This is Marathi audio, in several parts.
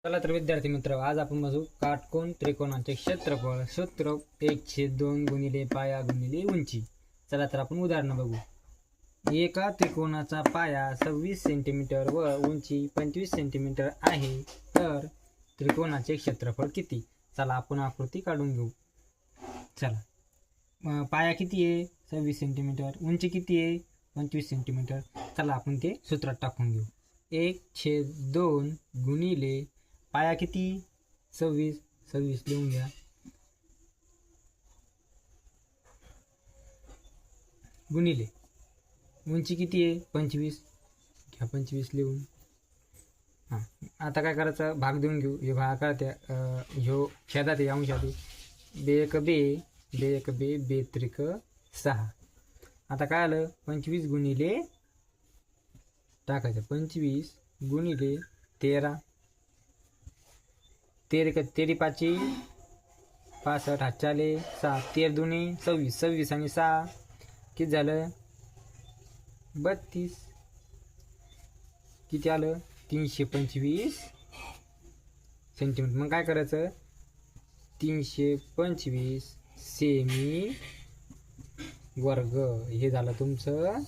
चला तर विद्यार्थी मित्र, आज आपण बघू काटकोन त्रिकोणाचे क्षेत्रफळ सूत्र 1/2 गुणिले पाया गुणिले उंची. चला तर आपण उदाहरण बघू. एका त्रिकोणाचा पाया 26 सेंटीमीटर व उंची 25 सेंटीमीटर आहे, तर त्रिकोणाचे क्षेत्रफळ किती? चला आपण आकृती काढून घेऊ. चला, पाया किती आहे? 26 सेंटीमीटर. उंची किती आहे? 25 सेंटीमीटर. चला आपण ते सूत्रात टाकून घेऊ. 1/2 गुणिले पाया किती? 26 लिहून घ्या. गुणिले उंची किती आहे? 25 घ्या. 25 लिहून. हां, आता काय करायचं? भाग देऊन घेऊ. हे भागात ह्यो छेदात आहे, अंशात. बे एक बे, बे एक बे, बे त्रिक 6. आता काय आलं? 25 गुणिले टाकायचं. 25 गुणिले 13. 13 पाची 65, हातचे आले 6. 13 दुनी 26. 26 आणि 6 किती झालं? 32. किती आलं? 325 सेंटीमीटर. मग काय करायचं? 325 सेमी वर्ग हे झालं तुमचं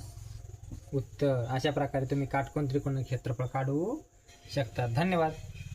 उत्तर. अशा प्रकारे तुम्ही काटकोन त्रिकोण क्षेत्रफळ काढू शकता. धन्यवाद.